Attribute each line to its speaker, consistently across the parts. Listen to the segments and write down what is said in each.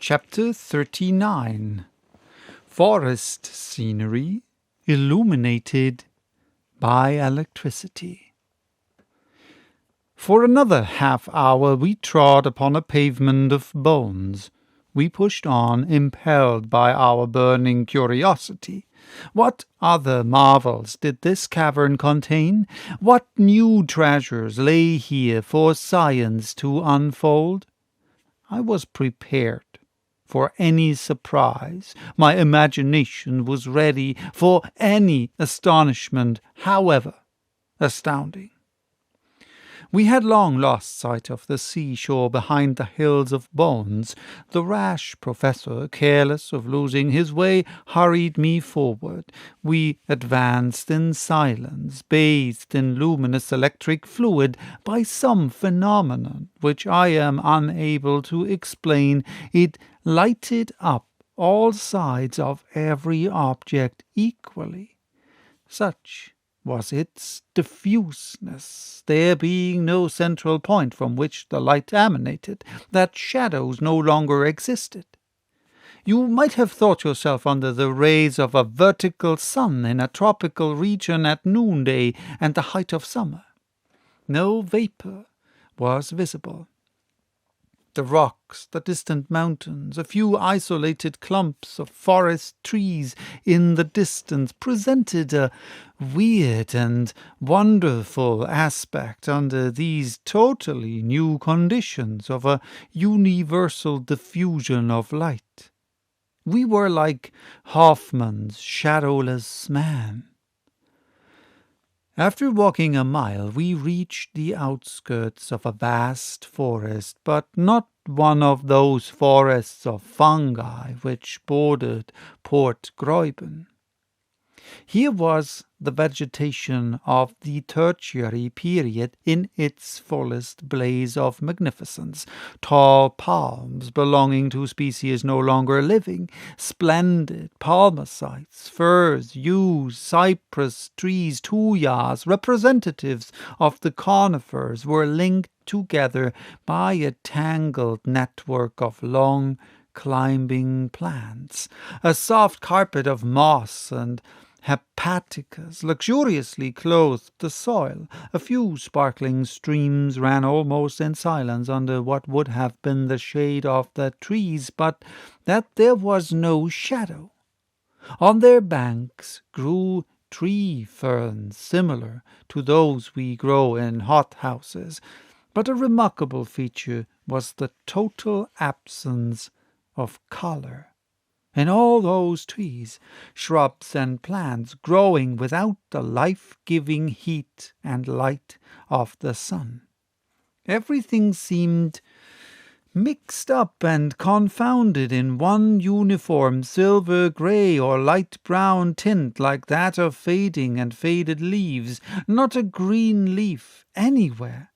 Speaker 1: Chapter 39 Forest Scenery Illuminated by Electricity. For another half-hour we trod upon a pavement of bones. We pushed on, impelled by our burning curiosity. What other marvels did this cavern contain? What new treasures lay here for science to unfold? I was prepared for any surprise. My imagination was ready for any astonishment, however astounding. We had long lost sight of the seashore behind the hills of bones. The rash professor, careless of losing his way, hurried me forward. We advanced in silence, bathed in luminous electric fluid. By some phenomenon which I am unable to explain, it lighted up all sides of every object equally. Such was its diffuseness, there being no central point from which the light emanated, that shadows no longer existed. You might have thought yourself under the rays of a vertical sun in a tropical region at noonday and the height of summer. No vapour was visible. The rocks, the distant mountains, a few isolated clumps of forest trees in the distance presented a weird and wonderful aspect under these totally new conditions of a universal diffusion of light. We were like Hoffmann's shadowless man. After walking a mile, we reached the outskirts of a vast forest, but not one of those forests of fungi which bordered Port Gräuben. Here was the vegetation of the tertiary period in its fullest blaze of magnificence. Tall palms belonging to species no longer living, splendid palmacites, firs, yews, cypress trees, tuyas, representatives of the conifers, were linked together by a tangled network of long climbing plants. A soft carpet of moss and hepaticas luxuriously clothed the soil. A few sparkling streams ran almost in silence under what would have been the shade of the trees, but that there was no shadow. On their banks grew tree ferns similar to those we grow in hothouses, but a remarkable feature was the total absence of colour. In all those trees, shrubs and plants growing without the life-giving heat and light of the sun. Everything seemed mixed up and confounded in one uniform silver-grey or light-brown tint like that of fading and faded leaves, not a green leaf anywhere.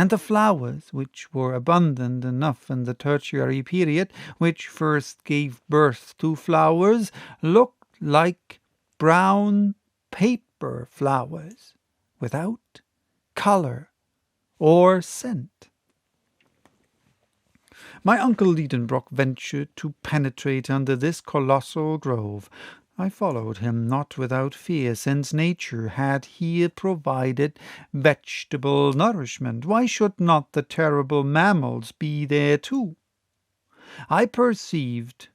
Speaker 1: And the flowers, which were abundant enough in the tertiary period, which first gave birth to flowers, looked like brown paper flowers, without colour or scent. My uncle Liedenbrock ventured to penetrate under this colossal grove. I followed him, not without fear, since nature had here provided vegetable nourishment. Why should not the terrible mammals be there too? I perceived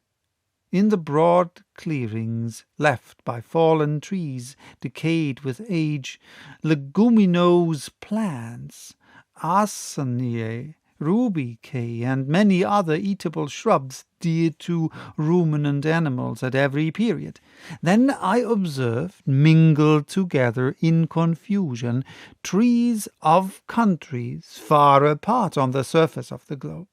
Speaker 1: in the broad clearings left by fallen trees, decayed with age, leguminose plants, Arseniae, rubicae, and many other eatable shrubs dear to ruminant animals at every period. Then I observed, mingled together in confusion, trees of countries far apart on the surface of the globe.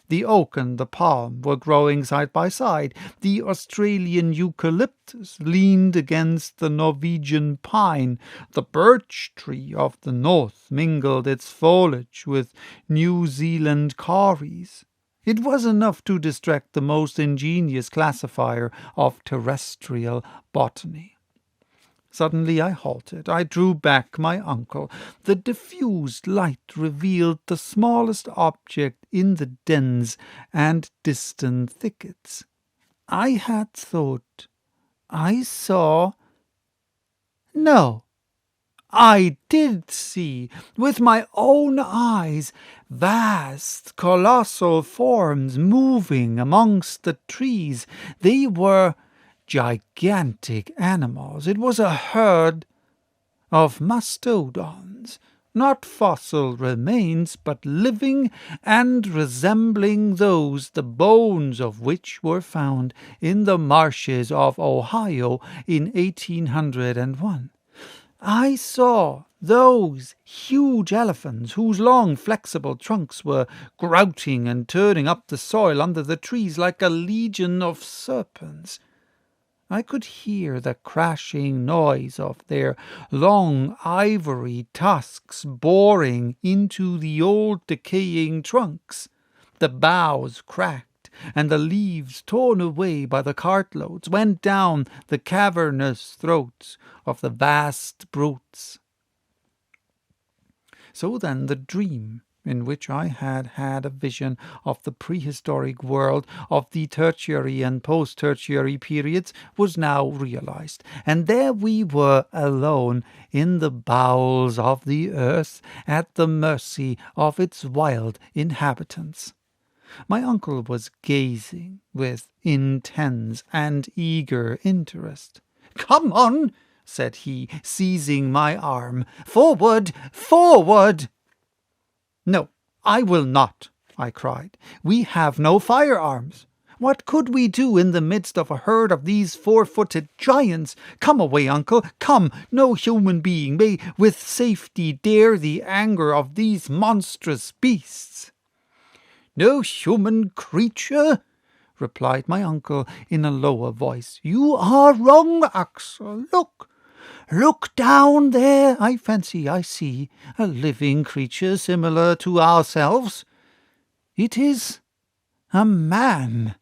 Speaker 1: The oak and the palm were growing side by side. The Australian eucalyptus leaned against the Norwegian pine. The birch tree of the north mingled its foliage with New Zealand kauris. It was enough to distract the most ingenious classifier of terrestrial botany. Suddenly I halted. I drew back my uncle. The diffused light revealed the smallest object in the dens and distant thickets. I had thought I saw— no, I did see, with my own eyes, vast, colossal forms moving amongst the trees. They were gigantic animals. It was a herd of mastodons, not fossil remains, but living and resembling those the bones of which were found in the marshes of Ohio in 1801. I saw those huge elephants whose long flexible trunks were grouting and turning up the soil under the trees like a legion of serpents. I could hear the crashing noise of their long ivory tusks boring into the old decaying trunks. The boughs cracked, and the leaves, torn away by the cartloads, went down the cavernous throats of the vast brutes. So then the dream, in which I had had a vision of the prehistoric world of the tertiary and post-tertiary periods, was now realized, and there we were alone in the bowels of the earth, at the mercy of its wild inhabitants. My uncle was gazing with intense and eager interest. "Come on," said he, seizing my arm. "Forward! Forward!" "No, I will not," I cried. "We have no firearms. What could we do in the midst of a herd of these 4-footed giants? Come away, uncle, come! No human being may with safety dare the anger of these monstrous beasts." "No human creature?" replied my uncle in a lower voice. "You are wrong, Axel. Look down there. I fancy I see a living creature similar to ourselves. It is a man."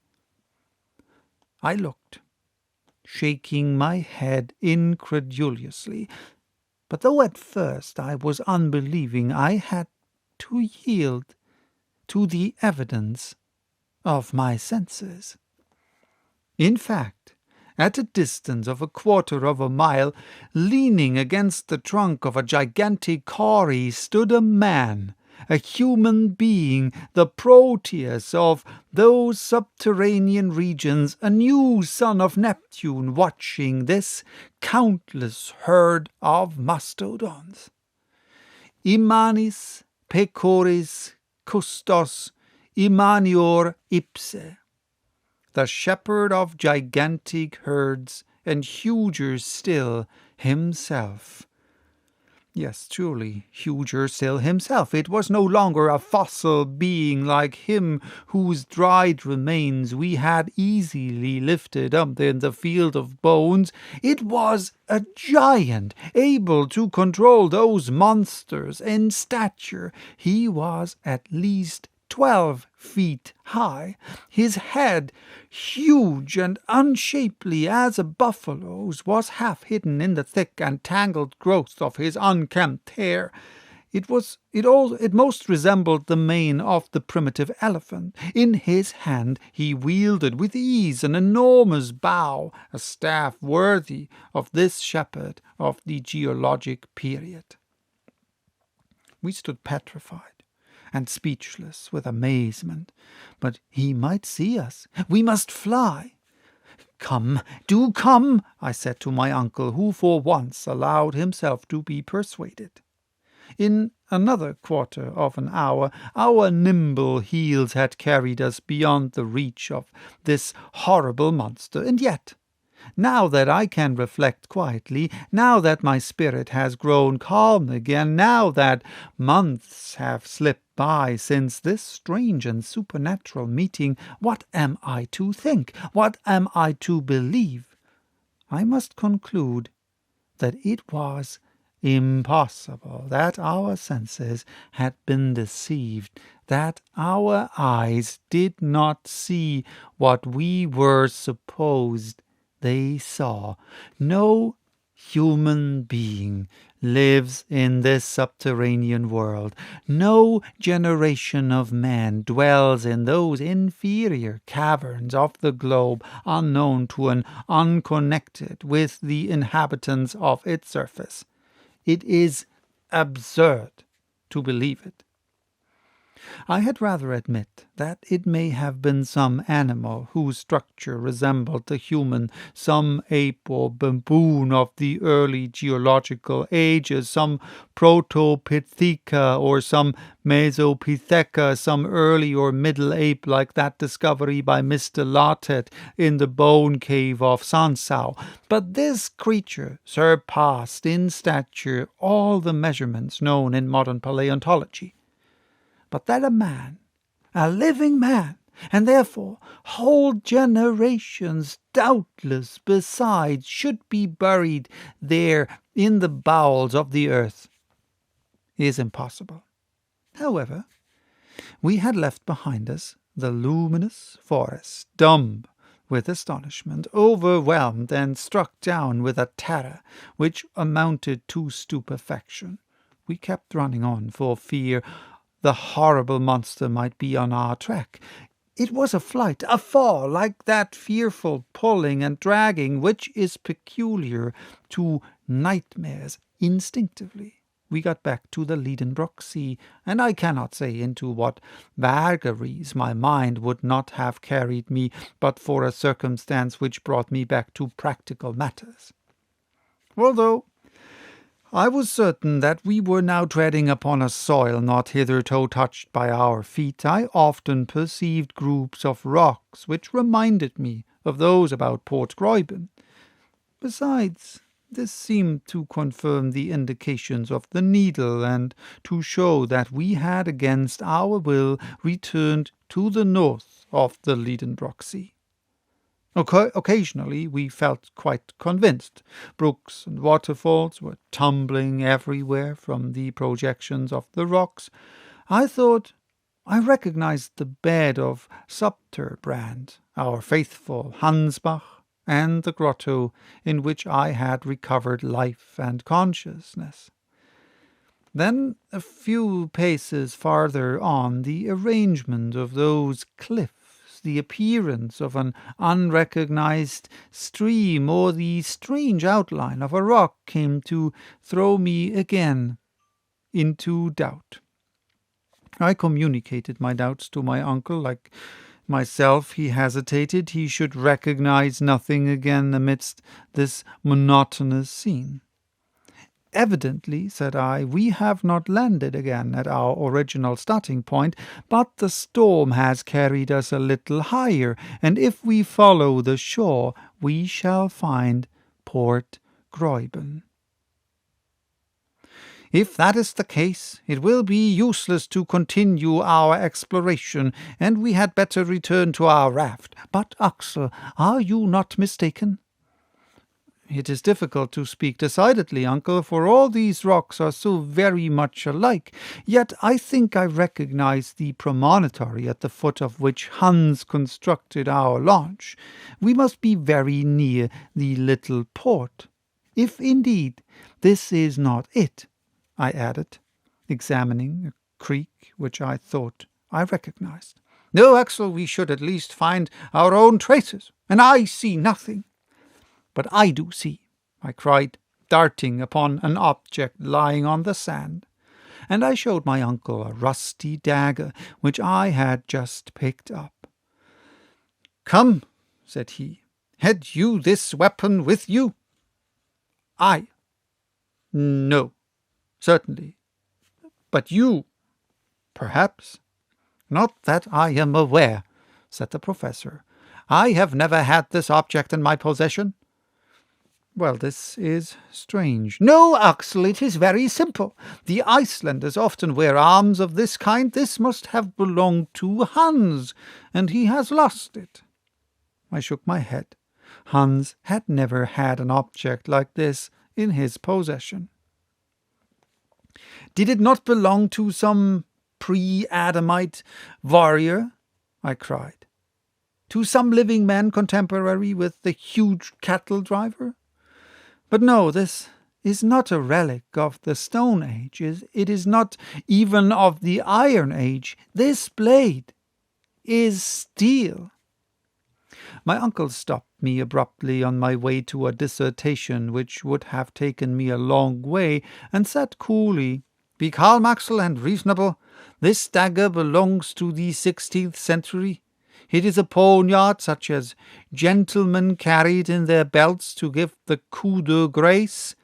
Speaker 1: I looked, shaking my head incredulously, but though at first I was unbelieving, I had to yield to the evidence of my senses. In fact, at a distance of 1/4 of a mile, leaning against the trunk of a gigantic kauri, stood a man, a human being, the Proteus of those subterranean regions, a new son of Neptune, watching this countless herd of mastodons. Immanis pecoris custos immanior ipse, the shepherd of gigantic herds, and huger still himself. Yes, truly, huger still himself. It was no longer a fossil being like him whose dried remains we had easily lifted up in the field of bones. It was a giant, able to control those monsters in stature. He was at least 12 feet high, his head, huge and unshapely as a buffalo's, was half hidden in the thick and tangled growth of his unkempt hair. It most resembled the mane of the primitive elephant. In his hand he wielded with ease an enormous bow, a staff worthy of this shepherd of the geologic period. We stood petrified and speechless with amazement. But he might see us. We must fly. "Come, do come," I said to my uncle, who for once allowed himself to be persuaded. In another 1/4 of an hour, our nimble heels had carried us beyond the reach of this horrible monster, and yet, now that I can reflect quietly, now that my spirit has grown calm again, now that months have slipped by since this strange and supernatural meeting, what am I to think? What am I to believe? I must conclude that it was impossible, that our senses had been deceived, that our eyes did not see what we were supposed they saw. No human being lives in this subterranean world. No generation of men dwells in those inferior caverns of the globe unknown to and unconnected with the inhabitants of its surface. It is absurd to believe it. I had rather admit that it may have been some animal whose structure resembled the human, some ape or baboon of the early geological ages, some Protopitheca or some Mesopitheca, some early or middle ape like that discovery by Mr. Lartet in the bone cave of Sansau. But this creature surpassed in stature all the measurements known in modern paleontology. But that a man, a living man, and therefore whole generations doubtless besides, should be buried there in the bowels of the earth, is impossible. However, we had left behind us the luminous forest, dumb with astonishment, overwhelmed and struck down with a terror which amounted to stupefaction. We kept running on for fear the horrible monster might be on our track. It was a flight, a fall, like that fearful pulling and dragging which is peculiar to nightmares. Instinctively we got back to the Liedenbrock Sea, and I cannot say into what vagaries my mind would not have carried me but for a circumstance which brought me back to practical matters. Although I was certain that we were now treading upon a soil not hitherto touched by our feet, I often perceived groups of rocks which reminded me of those about Port Gräuben. Besides, this seemed to confirm the indications of the needle, and to show that we had against our will returned to the north of the Liedenbrock Sea. Occasionally we felt quite convinced. Brooks and waterfalls were tumbling everywhere from the projections of the rocks. I thought I recognized the bed of Subterbrand, our faithful Hansbach, and the grotto in which I had recovered life and consciousness. Then, a few paces farther on, the arrangement of those cliffs, the appearance of an unrecognized stream, or the strange outline of a rock came to throw me again into doubt. I communicated my doubts to my uncle. Like myself, he hesitated. He should recognize nothing again amidst this monotonous scene. Evidently, said I, we have not landed again at our original starting point, but the storm has carried us a little higher, and if we follow the shore, we shall find Port Gräuben. If that is the case, it will be useless to continue our exploration, and we had better return to our raft. But, Axel, are you not mistaken? It is difficult to speak decidedly, uncle, for all these rocks are so very much alike. Yet I think I recognize the promontory at the foot of which Hans constructed our launch. We must be very near the little port. If indeed this is not it, I added, examining a creek which I thought I recognized. No, Axel, we should at least find our own traces, and I see nothing. But I do see, I cried, darting upon an object lying on the sand, and I showed my uncle a rusty dagger which I had just picked up. Come, said he, had you this weapon with you? I. No, certainly. But you, perhaps. Not that I am aware, said the professor. I have never had this object in my possession. Well, this is strange. No, Axel, it is very simple. The Icelanders often wear arms of this kind. This must have belonged to Hans, and he has lost it. I shook my head. Hans had never had an object like this in his possession. Did it not belong to some pre-Adamite warrior? I cried. To some living man contemporary with the huge cattle driver? But no, this is not a relic of the Stone Age. It is not even of the Iron Age. This blade is steel. My uncle stopped me abruptly on my way to a dissertation which would have taken me a long way, and said coolly, "Be calm, Axel, and reasonable. This dagger belongs to the 16th century. It is a poniard such as gentlemen carried in their belts to give the coup de grace.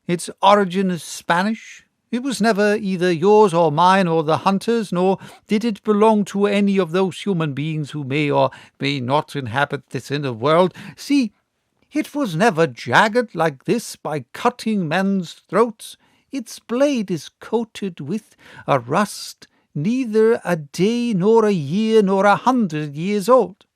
Speaker 1: Its origin is Spanish. It was never either yours or mine or the hunter's, nor did it belong to any of those human beings who may or may not inhabit this inner world. See, it was never jagged like this by cutting men's throats. Its blade is coated with a rust neither a day nor a year nor 100 years old."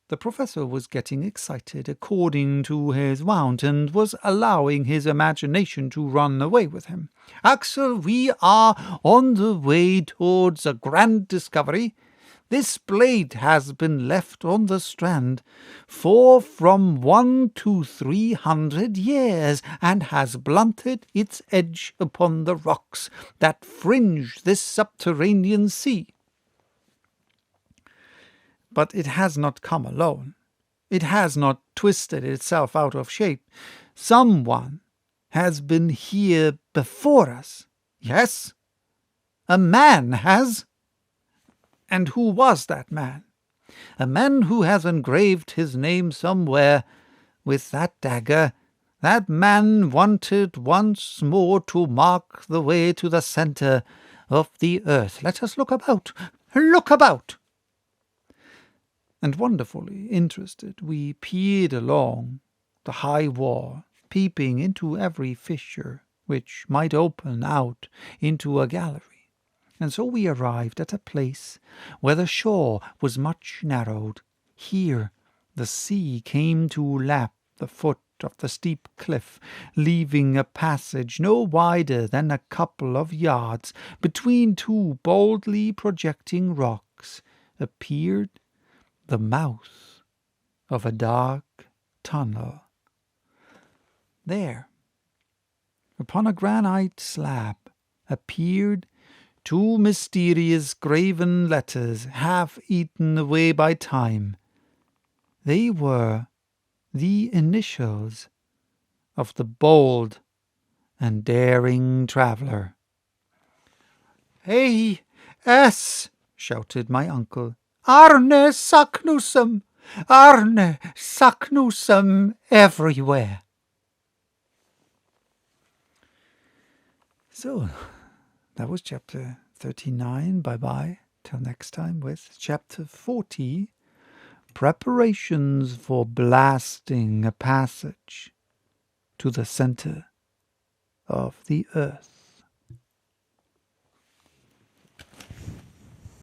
Speaker 1: The professor was getting excited according to his wont, and was allowing his imagination to run away with him. "Axel, we are on the way towards a grand discovery. This blade has been left on the strand for from 1 to 300 years, and has blunted its edge upon the rocks that fringe this subterranean sea. But it has not come alone. It has not twisted itself out of shape. Someone has been here before us. Yes, a man has. And who was that man? A man who has engraved his name somewhere with that dagger. That man wanted once more to mark the way to the centre of the earth. Let us look about. Look about!" And wonderfully interested, we peered along the high wall, peeping into every fissure which might open out into a gallery. And so we arrived at a place where the shore was much narrowed. Here the sea came to lap the foot of the steep cliff, leaving a passage no wider than a couple of yards. Between two boldly projecting rocks appeared the mouth of a dark tunnel. There, upon a granite slab, appeared two mysterious graven letters, half eaten away by time. They were the initials of the bold and daring traveller. "A.S.," shouted my uncle. "Arne Saknussemm! Arne Saknussemm everywhere!" So, that was chapter 39. Bye-bye. Till next time with chapter 40, Preparations for Blasting a Passage to the Center of the Earth.